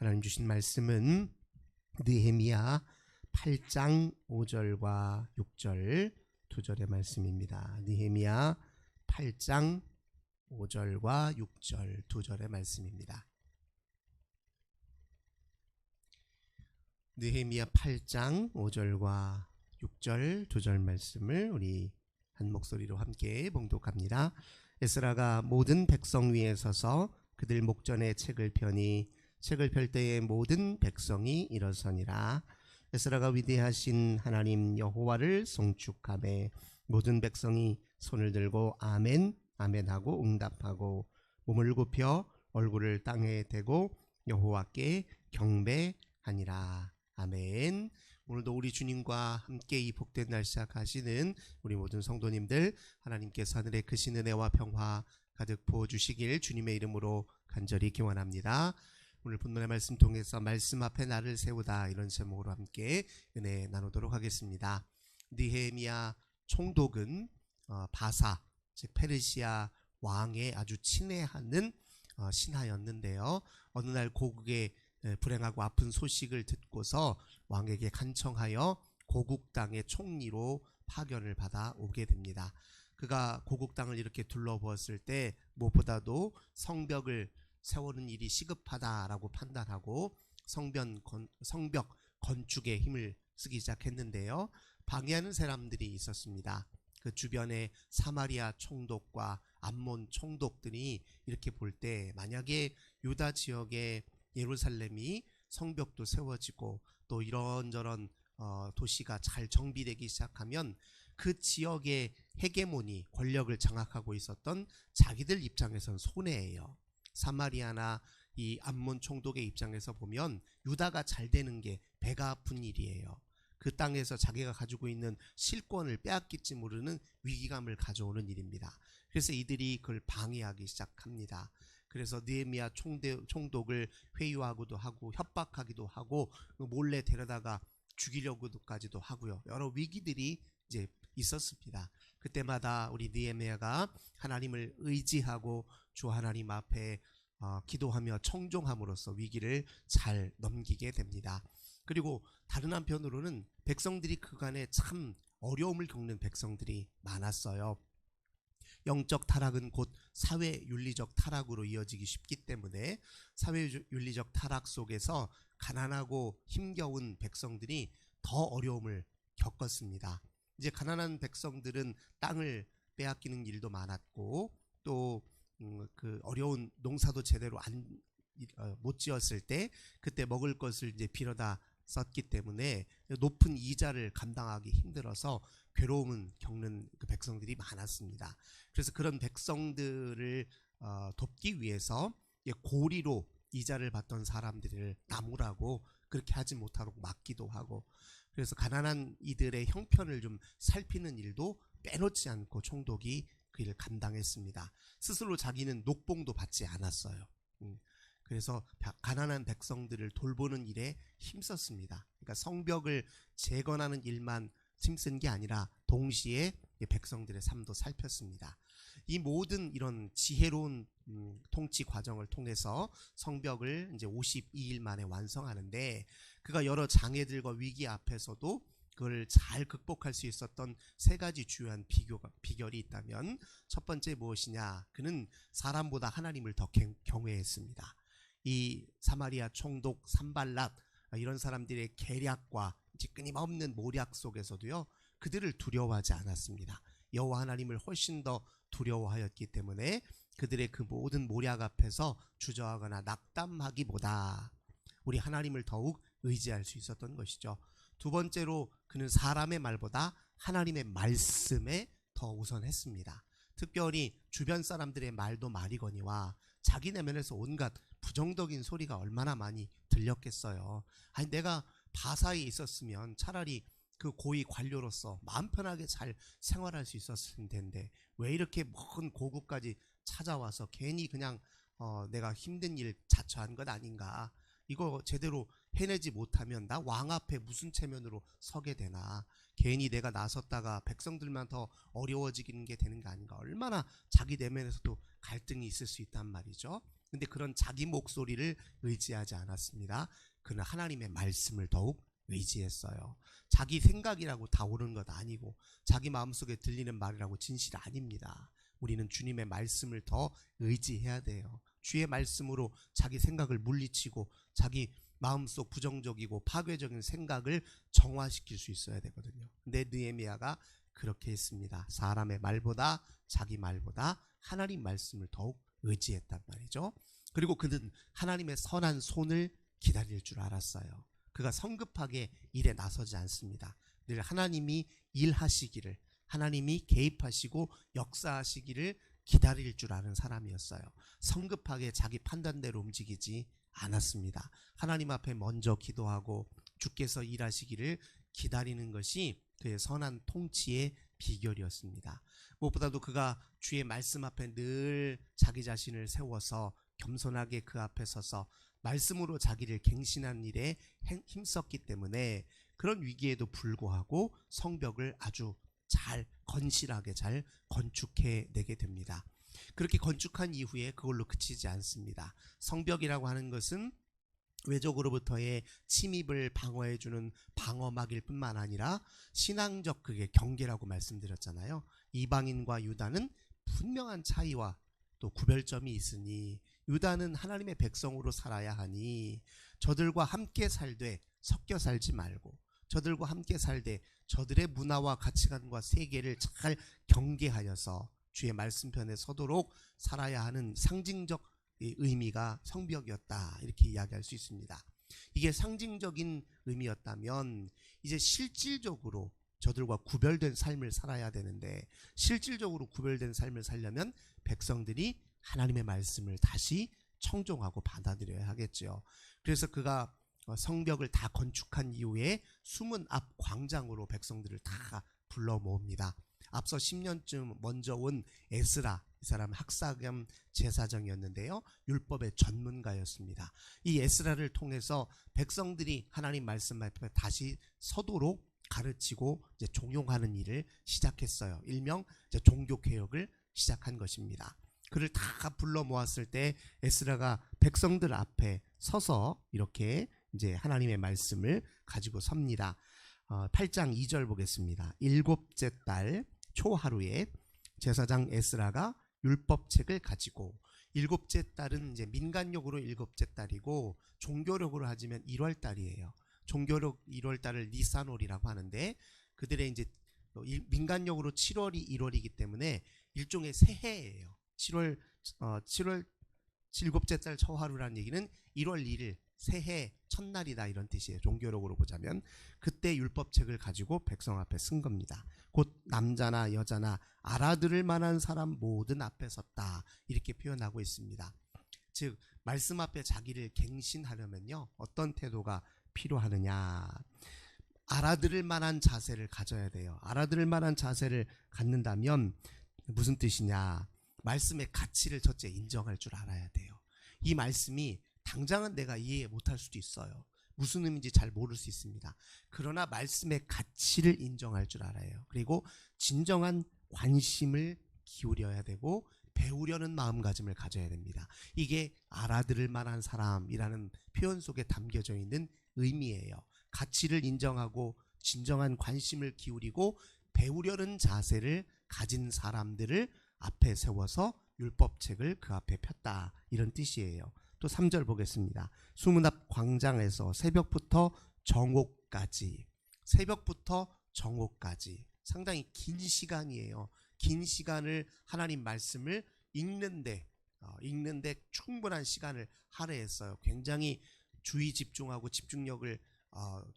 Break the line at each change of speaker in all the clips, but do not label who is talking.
하나님 주신 말씀은 느헤미야 8장 5절과 6절 두 절의 말씀입니다. 느헤미야 8장 5절과 6절 두 절의 말씀입니다. 느헤미야 8장 5절과 6절 두 절 말씀을 우리 한 목소리로 함께 봉독합니다. 에스라가 모든 백성 위에 서서 그들 목전에 책을 펴니 책을 펼 때에 모든 백성이 일어서니라. 에스라가 위대하신 하나님 여호와를 송축하매 모든 백성이 손을 들고 아멘 아멘 하고 응답하고 몸을 굽혀 얼굴을 땅에 대고 여호와께 경배하니라. 아멘. 오늘도 우리 주님과 함께 이 복된 날 시작하시는 우리 모든 성도님들, 하나님께서 하늘의 크신 은혜와 평화 가득 부어주시길 주님의 이름으로 간절히 기원합니다. 오늘 본문의 말씀 통해서 말씀 앞에 나를 세우다, 이런 제목으로 함께 은혜 나누도록 하겠습니다. 느헤미야 총독은 바사, 즉 페르시아 왕에 아주 친애하는 신하였는데요. 어느 날 고국의 불행하고 아픈 소식을 듣고서 왕에게 간청하여 고국 땅의 총리로 파견을 받아 오게 됩니다. 그가 고국 땅을 이렇게 둘러보았을 때 무엇보다도 성벽을 세우는 일이 시급하다라고 판단하고 성벽 건축에 힘을 쓰기 시작했는데요. 방해하는 사람들이 있었습니다. 그 주변에 사마리아 총독과 암몬 총독들이 이렇게 볼 때 만약에 유다 지역에 예루살렘이 성벽도 세워지고 또 이런저런 도시가 잘 정비되기 시작하면 그 지역의 헤게모니, 권력을 장악하고 있었던 자기들 입장에선 손해예요. 사마리아나 이 암몬 총독의 입장에서 보면 유다가 잘 되는 게 배가 아픈 일이에요. 그 땅에서 자기가 가지고 있는 실권을 빼앗길지 모르는 위기감을 가져오는 일입니다. 그래서 이들이 그걸 방해하기 시작합니다. 그래서 느헤미야 총독을 회유하기도 하고 협박하기도 하고 몰래 데려다가 죽이려고까지도 하고요. 여러 위기들이 이제 있었습니다. 그때마다 우리 느헤미야가 하나님을 의지하고 주 하나님 앞에 기도하며 청종함으로써 위기를 잘 넘기게 됩니다. 그리고 다른 한편으로는 백성들이 그간에 참 어려움을 겪는 백성들이 많았어요. 영적 타락은 곧 사회윤리적 타락으로 이어지기 쉽기 때문에 사회윤리적 타락 속에서 가난하고 힘겨운 백성들이 더 어려움을 겪었습니다. 이제 가난한 백성들은 땅을 빼앗기는 일도 많았고 또 그 어려운 농사도 제대로 못 지었을 때 그때 먹을 것을 이제 빌어다 썼기 때문에 높은 이자를 감당하기 힘들어서 괴로움을 겪는 그 백성들이 많았습니다. 그래서 그런 백성들을 돕기 위해서 고리로 이자를 받던 사람들을 나무라고 그렇게 하지 못하도록 막기도 하고, 그래서 가난한 이들의 형편을 좀 살피는 일도 빼놓지 않고 총독이 그 일을 감당했습니다. 스스로 자기는 녹봉도 받지 않았어요. 그래서 가난한 백성들을 돌보는 일에 힘썼습니다. 그러니까 성벽을 재건하는 일만 힘쓴 게 아니라 동시에 백성들의 삶도 살폈습니다. 이 모든 이런 지혜로운 통치 과정을 통해서 성벽을 이제 52일 만에 완성하는데, 그가 여러 장애들과 위기 앞에서도 그걸 잘 극복할 수 있었던 세 가지 주요한 비결이 있다면, 첫 번째 무엇이냐? 그는 사람보다 하나님을 더 경외했습니다. 이 사마리아 총독 산발랏, 이런 사람들의 계략과 끊임없는 모략 속에서도요, 그들을 두려워하지 않았습니다. 여호와 하나님을 훨씬 더 두려워하였기 때문에 그들의 그 모든 모략 앞에서 주저하거나 낙담하기보다 우리 하나님을 더욱 의지할 수 있었던 것이죠. 두 번째로 그는 사람의 말보다 하나님의 말씀에 더 우선했습니다. 특별히 주변 사람들의 말도 말이거니와 자기 내면에서 온갖 부정적인 소리가 얼마나 많이 들렸겠어요. 아니, 내가 바사에 있었으면 차라리 그 고위 관료로서 마음 편하게 잘 생활할 수 있었을 텐데 왜 이렇게 먼 고국까지 찾아와서 괜히 그냥 내가 힘든 일 자처한 것 아닌가, 이거 제대로 해내지 못하면 나 왕 앞에 무슨 체면으로 서게 되나, 괜히 내가 나섰다가 백성들만 더 어려워지는 게 되는 게 아닌가, 얼마나 자기 내면에서도 갈등이 있을 수 있단 말이죠. 근데 그런 자기 목소리를 의지하지 않았습니다. 그는 하나님의 말씀을 더욱 의지했어요. 자기 생각이라고 다 옳은 것 아니고 자기 마음속에 들리는 말이라고 진실 아닙니다. 우리는 주님의 말씀을 더 의지해야 돼요. 주의 말씀으로 자기 생각을 물리치고 자기 마음속 부정적이고 파괴적인 생각을 정화시킬 수 있어야 되거든요. 근데 느헤미야가 그렇게 했습니다. 사람의 말보다 자기 말보다 하나님 말씀을 더욱 의지했단 말이죠. 그리고 그는 하나님의 선한 손을 기다릴 줄 알았어요. 그가 성급하게 일에 나서지 않습니다. 늘 하나님이 일하시기를, 하나님이 개입하시고 역사하시기를 기다릴 줄 아는 사람이었어요. 성급하게 자기 판단대로 움직이지 않았습니다. 하나님 앞에 먼저 기도하고 주께서 일하시기를 기다리는 것이 그의 선한 통치의 비결이었습니다. 무엇보다도 그가 주의 말씀 앞에 늘 자기 자신을 세워서 겸손하게 그 앞에 서서 말씀으로 자기를 갱신한 일에 힘썼기 때문에 그런 위기에도 불구하고 성벽을 아주 잘 건실하게 잘 건축해내게 됩니다. 그렇게 건축한 이후에 그걸로 그치지 않습니다. 성벽이라고 하는 것은 외적으로부터의 침입을 방어해주는 방어막일 뿐만 아니라 신앙적 그게 경계라고 말씀드렸잖아요. 이방인과 유다는 분명한 차이와 또 구별점이 있으니 유다는 하나님의 백성으로 살아야 하니 저들과 함께 살되 섞여 살지 말고 저들과 함께 살되 저들의 문화와 가치관과 세계를 잘 경계하여서 주의 말씀편에 서도록 살아야 하는 상징적 의미가 성벽이었다, 이렇게 이야기할 수 있습니다. 이게 상징적인 의미였다면 이제 실질적으로 저들과 구별된 삶을 살아야 되는데, 실질적으로 구별된 삶을 살려면 백성들이 하나님의 말씀을 다시 청종하고 받아들여야 하겠죠. 그래서 그가 성벽을 다 건축한 이후에 수문 앞 광장으로 백성들을 다 불러 모읍니다. 앞서 10년쯤 먼저 온 에스라, 이 사람은 학사 겸 제사장이었는데요, 율법의 전문가였습니다. 이 에스라를 통해서 백성들이 하나님 말씀 앞에 다시 서도록 가르치고 이제 종용하는 일을 시작했어요. 일명 이제 종교개혁을 시작한 것입니다. 그를 다 불러 모았을 때 에스라가 백성들 앞에 서서 이렇게 이제 하나님의 말씀을 가지고 섭니다. 8장 2절 보겠습니다. 일곱째 달 초하루에 제사장 에스라가 율법책을 가지고, 일곱째 달은 이제 민간력으로 일곱째 달이고 종교력으로 하자면 1월 달이에요. 종교력 1월 달을 니산월이라고 하는데 그들의 이제 민간력으로 7월이 1월이기 때문에 일종의 새해예요. 7월 일곱째 달 초하루라는 얘기는 1월 1일 새해 첫날이다, 이런 뜻이에요. 종교력으로 보자면 그때 율법책을 가지고 백성 앞에 쓴 겁니다. 곧 남자나 여자나 알아들을 만한 사람 모든 앞에 섰다, 이렇게 표현하고 있습니다. 즉 말씀 앞에 자기를 갱신하려면요, 어떤 태도가 필요하느냐, 알아들을 만한 자세를 가져야 돼요. 알아들을 만한 자세를 갖는다면 무슨 뜻이냐, 말씀의 가치를 첫째 인정할 줄 알아야 돼요. 이 말씀이 당장은 내가 이해 못할 수도 있어요. 무슨 의미인지 잘 모를 수 있습니다. 그러나 말씀의 가치를 인정할 줄 알아요. 그리고 진정한 관심을 기울여야 되고 배우려는 마음가짐을 가져야 됩니다. 이게 알아들을 만한 사람이라는 표현 속에 담겨져 있는 의미예요. 가치를 인정하고 진정한 관심을 기울이고 배우려는 자세를 가진 사람들을 앞에 세워서 율법책을 그 앞에 폈다, 이런 뜻이에요. 또 3절 보겠습니다. 수문 앞 광장에서 새벽부터 정오까지, 새벽부터 정오까지 상당히 긴 시간이에요. 긴 시간을 하나님 말씀을 읽는데 충분한 시간을 할애했어요. 굉장히 주의 집중하고 집중력을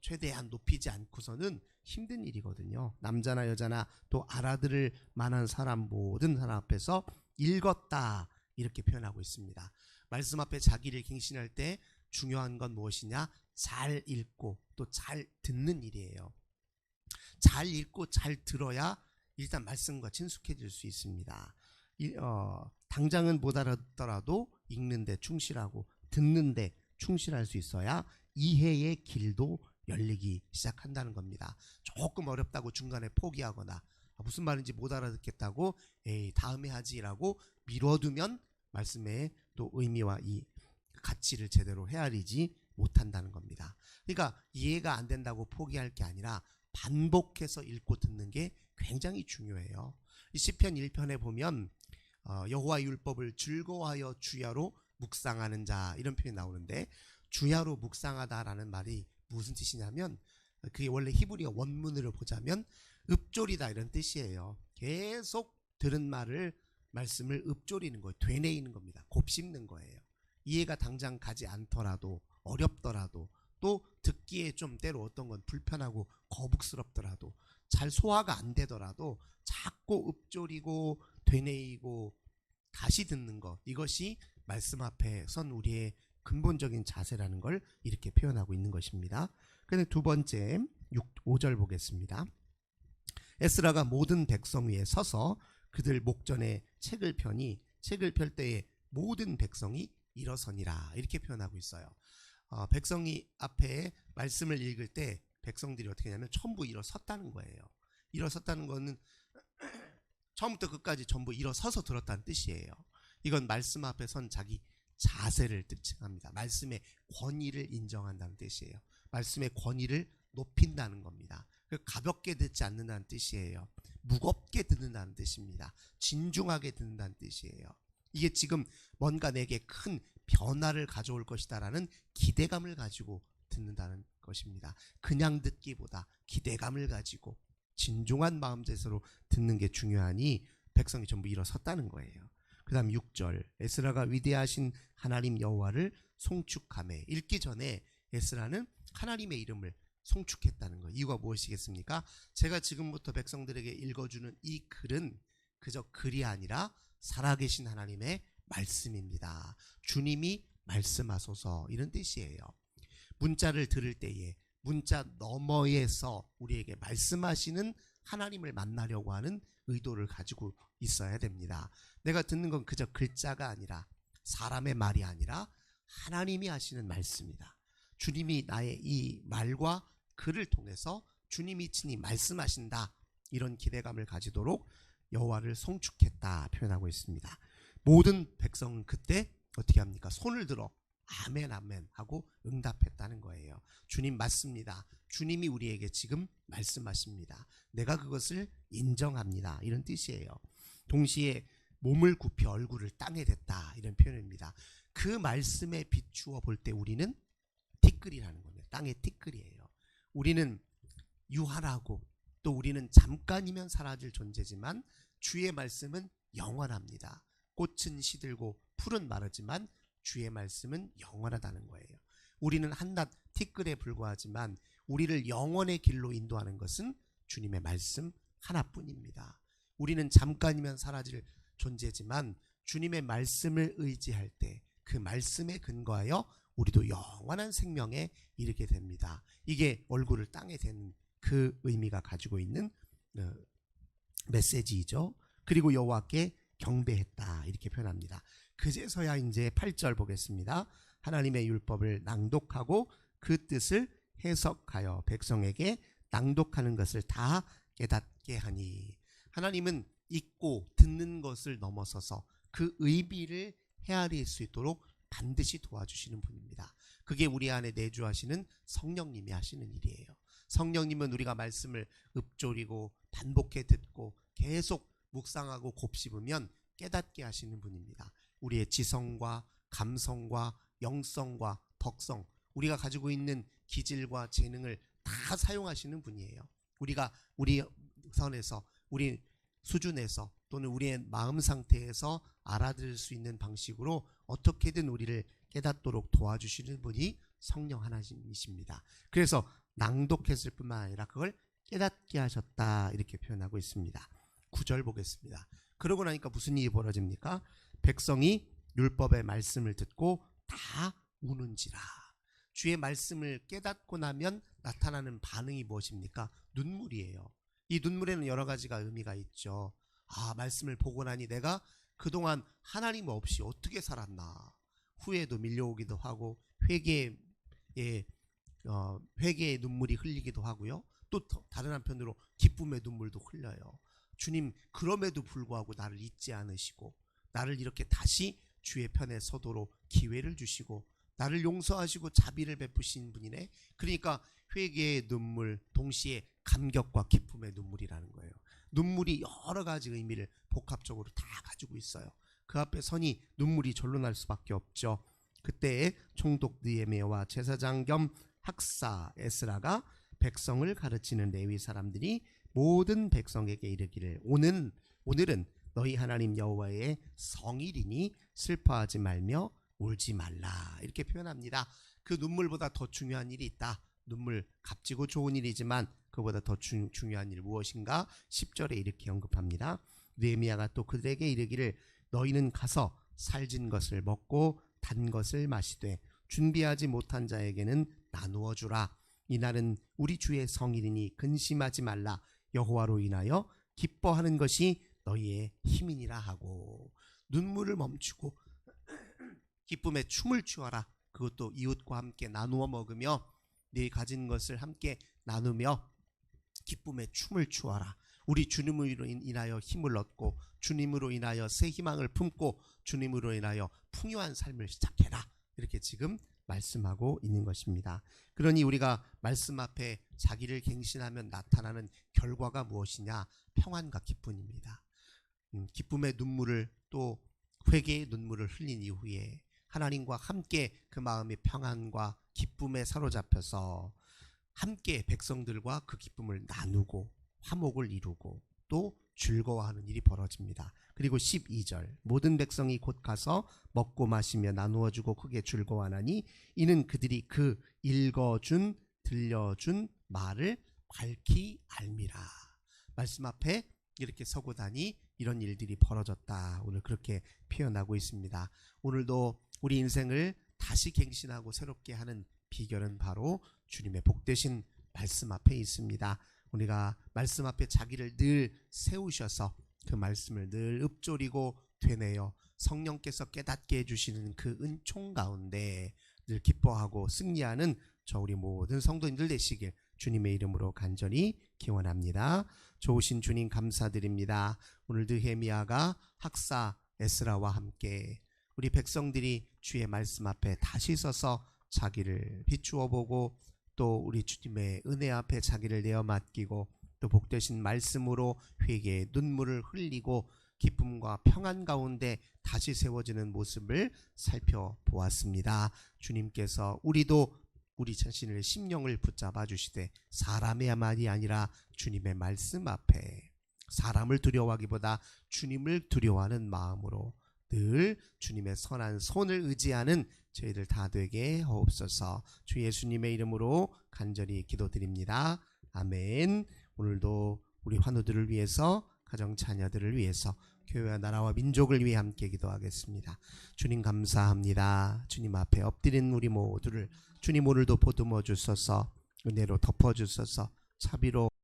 최대한 높이지 않고서는 힘든 일이거든요. 남자나 여자나 또 알아들을 만한 사람 모든 사람 앞에서 읽었다, 이렇게 표현하고 있습니다. 말씀 앞에 자기를 갱신할 때 중요한 건 무엇이냐, 잘 읽고 또 잘 듣는 일이에요. 잘 읽고 잘 들어야 일단 말씀과 친숙해질 수 있습니다. 당장은 못 알아듣더라도 읽는데 충실하고 듣는데 충실할 수 있어야 이해의 길도 열리기 시작한다는 겁니다. 조금 어렵다고 중간에 포기하거나 무슨 말인지 못 알아듣겠다고 에이 다음에 하지라고 미뤄두면 말씀의 또 의미와 이 가치를 제대로 헤아리지 못한다는 겁니다. 그러니까 이해가 안 된다고 포기할 게 아니라 반복해서 읽고 듣는 게 굉장히 중요해요. 이 시편 1편에 보면 여호와 율법을 즐거워하여 주야로 묵상하는 자, 이런 표현이 나오는데, 주야로 묵상하다라는 말이 무슨 뜻이냐면, 그게 원래 히브리어 원문으로 보자면 읊조리다 이런 뜻이에요. 계속 들은 말씀을 읊조리는 거예요. 되뇌이는 겁니다. 곱씹는 거예요. 이해가 당장 가지 않더라도, 어렵더라도, 또 듣기에 좀 때로 어떤 건 불편하고 거북스럽더라도, 잘 소화가 안 되더라도 자꾸 읊조리고 되뇌이고 다시 듣는 것, 이것이 말씀 앞에 선 우리의 근본적인 자세라는 걸 이렇게 표현하고 있는 것입니다. 그런데 두 번째 5절 보겠습니다. 에스라가 모든 백성 위에 서서 그들 목전에 책을 펴니 책을 펼 때에 모든 백성이 일어서니라, 이렇게 표현하고 있어요. 백성이 앞에 말씀을 읽을 때 백성들이 어떻게 하냐면 전부 일어섰다는 거예요. 일어섰다는 거는 처음부터 끝까지 전부 일어서서 들었다는 뜻이에요. 이건 말씀 앞에 선 자기 자세를 뜻합니다. 말씀의 권위를 인정한다는 뜻이에요. 말씀의 권위를 높인다는 겁니다. 가볍게 듣지 않는다는 뜻이에요. 무겁게 듣는다는 뜻입니다. 진중하게 듣는다는 뜻이에요. 이게 지금 뭔가 내게 큰 변화를 가져올 것이다라는 기대감을 가지고 듣는다는 것입니다. 그냥 듣기보다 기대감을 가지고 진중한 마음제스로 듣는 게 중요하니 백성이 전부 일어섰다는 거예요. 그 다음 6절, 에스라가 위대하신 하나님 여호와를 송축하며, 읽기 전에 에스라는 하나님의 이름을 송축했다는 거예요. 이유가 무엇이겠습니까? 제가 지금부터 백성들에게 읽어주는 이 글은 그저 글이 아니라 살아계신 하나님의 말씀입니다. 주님이 말씀하소서, 이런 뜻이에요. 문자를 들을 때에 문자 너머에서 우리에게 말씀하시는 하나님을 만나려고 하는 의도를 가지고 있어야 됩니다. 내가 듣는 건 그저 글자가 아니라, 사람의 말이 아니라 하나님이 하시는 말씀이다. 주님이 나의 이 말과 글을 통해서 주님이 친히 말씀하신다, 이런 기대감을 가지도록 여호와를 송축했다 표현하고 있습니다. 모든 백성은 그때 어떻게 합니까? 손을 들어 아멘 아멘 하고 응답했다는 거예요. 주님 맞습니다. 주님이 우리에게 지금 말씀하십니다. 내가 그것을 인정합니다, 이런 뜻이에요. 동시에 몸을 굽혀 얼굴을 땅에 댔다, 이런 표현입니다. 그 말씀에 비추어 볼 때 우리는 티끌이라는 겁니다. 땅의 티끌이에요. 우리는 유한하고 또 우리는 잠깐이면 사라질 존재지만 주의 말씀은 영원합니다. 꽃은 시들고 풀은 마르지만 주의 말씀은 영원하다는 거예요. 우리는 한낱 티끌에 불과하지만 우리를 영원의 길로 인도하는 것은 주님의 말씀 하나뿐입니다. 우리는 잠깐이면 사라질 존재지만 주님의 말씀을 의지할 때 그 말씀에 근거하여 우리도 영원한 생명에 이르게 됩니다. 이게 얼굴을 땅에 대는 그 의미가 가지고 있는 메시지이죠. 그리고 여호와께 경배했다, 이렇게 표현합니다. 그제서야 이제 8절 보겠습니다. 하나님의 율법을 낭독하고 그 뜻을 해석하여 백성에게 낭독하는 것을 다 깨닫게 하니, 하나님은 읽고 듣는 것을 넘어서서 그 의미를 헤아릴 수 있도록 반드시 도와주시는 분입니다. 그게 우리 안에 내주하시는 성령님이 하시는 일이에요. 성령님은 우리가 말씀을 읊조리고 반복해 듣고 계속 묵상하고 곱씹으면 깨닫게 하시는 분입니다. 우리의 지성과 감성과 영성과 덕성, 우리가 가지고 있는 기질과 재능을 다 사용하시는 분이에요. 우리가 우리 선에서, 우리 수준에서, 또는 우리의 마음 상태에서 알아들을 수 있는 방식으로 어떻게든 우리를 깨닫도록 도와주시는 분이 성령 하나님이십니다. 그래서 낭독했을 뿐만 아니라 그걸 깨닫게 하셨다, 이렇게 표현하고 있습니다. 9절 보겠습니다. 그러고 나니까 무슨 일이 벌어집니까? 백성이 율법의 말씀을 듣고 다 우는지라. 주의 말씀을 깨닫고 나면 나타나는 반응이 무엇입니까? 눈물이에요. 이 눈물에는 여러 가지가 의미가 있죠. 말씀을 보고 나니 내가 그동안 하나님 없이 어떻게 살았나. 후회도 밀려오기도 하고 회개의 눈물이 흘리기도 하고요. 또 다른 한편으로 기쁨의 눈물도 흘려요. 주님, 그럼에도 불구하고 나를 잊지 않으시고 나를 이렇게 다시 주의 편에 서도록 기회를 주시고 나를 용서하시고 자비를 베푸신 분이네. 그러니까 회개의 눈물 동시에 감격과 기쁨의 눈물이라는 거예요. 눈물이 여러 가지 의미를 복합적으로 다 가지고 있어요. 그 앞에 선이 눈물이 절로 날 수밖에 없죠. 그때 총독 느헤미야와 제사장 겸 학사 에스라가 백성을 가르치는 레위 사람들이 모든 백성에게 이르기를 오늘은 너희 하나님 여호와의 성일이니 슬퍼하지 말며 울지 말라. 이렇게 표현합니다. 그 눈물보다 더 중요한 일이 있다. 눈물 값지고 좋은 일이지만 그보다 더 중요한 일 무엇인가? 10절에 이렇게 언급합니다. 느헤미야가 또 그들에게 이르기를 너희는 가서 살진 것을 먹고 단 것을 마시되 준비하지 못한 자에게는 나누어 주라. 이날은 우리 주의 성일이니 근심하지 말라. 여호와로 인하여 기뻐하는 것이 너희의 힘이니라 하고 눈물을 멈추고 기쁨의 춤을 추어라. 그것도 이웃과 함께 나누어 먹으며 네 가진 것을 함께 나누며 기쁨의 춤을 추어라. 우리 주님으로 인하여 힘을 얻고 주님으로 인하여 새 희망을 품고 주님으로 인하여 풍요한 삶을 시작해라. 이렇게 지금 말씀하고 있는 것입니다. 그러니 우리가 말씀 앞에 자기를 갱신하면 나타나는 결과가 무엇이냐? 평안과 기쁨입니다. 기쁨의 눈물을 또 회개의 눈물을 흘린 이후에 하나님과 함께 그 마음의 평안과 기쁨에 사로잡혀서 함께 백성들과 그 기쁨을 나누고 화목을 이루고 또 즐거워하는 일이 벌어집니다. 그리고 12절 모든 백성이 곧 가서 먹고 마시며 나누어주고 크게 즐거워하나니 이는 그들이 그 읽어준 들려준 말을 밝히 알미라. 말씀 앞에 이렇게 서고다니 이런 일들이 벌어졌다. 오늘 그렇게 표현하고 있습니다. 오늘도 우리 인생을 다시 갱신하고 새롭게 하는 비결은 바로 주님의 복되신 말씀 앞에 있습니다. 우리가 말씀 앞에 자기를 늘 세우셔서 그 말씀을 늘 읊조리고 되뇌어 성령께서 깨닫게 해주시는 그 은총 가운데 늘 기뻐하고 승리하는 저 우리 모든 성도님들 되시길 주님의 이름으로 간절히 기원합니다. 좋으신 주님 감사드립니다. 오늘 느헤미야가 학사 에스라와 함께 우리 백성들이 주의 말씀 앞에 다시 서서 자기를 비추어 보고 또 우리 주님의 은혜 앞에 자기를 내어 맡기고 또 복되신 말씀으로 회개의 눈물을 흘리고 기쁨과 평안 가운데 다시 세워지는 모습을 살펴보았습니다. 주님께서 우리도 우리 자신을 심령을 붙잡아 주시되 사람의 말이 아니라 주님의 말씀 앞에 사람을 두려워하기보다 주님을 두려워하는 마음으로 늘 주님의 선한 손을 의지하는 저희들 다 되게 하옵소서. 주 예수님의 이름으로 간절히 기도드립니다. 아멘. 오늘도 우리 환우들을 위해서 가정 자녀들을 위해서 교회와 나라와 민족을 위해 함께 기도하겠습니다. 주님 감사합니다. 주님 앞에 엎드린 우리 모두를 주님 오늘도 보듬어 주소서. 은혜로 덮어 주소서. 자비로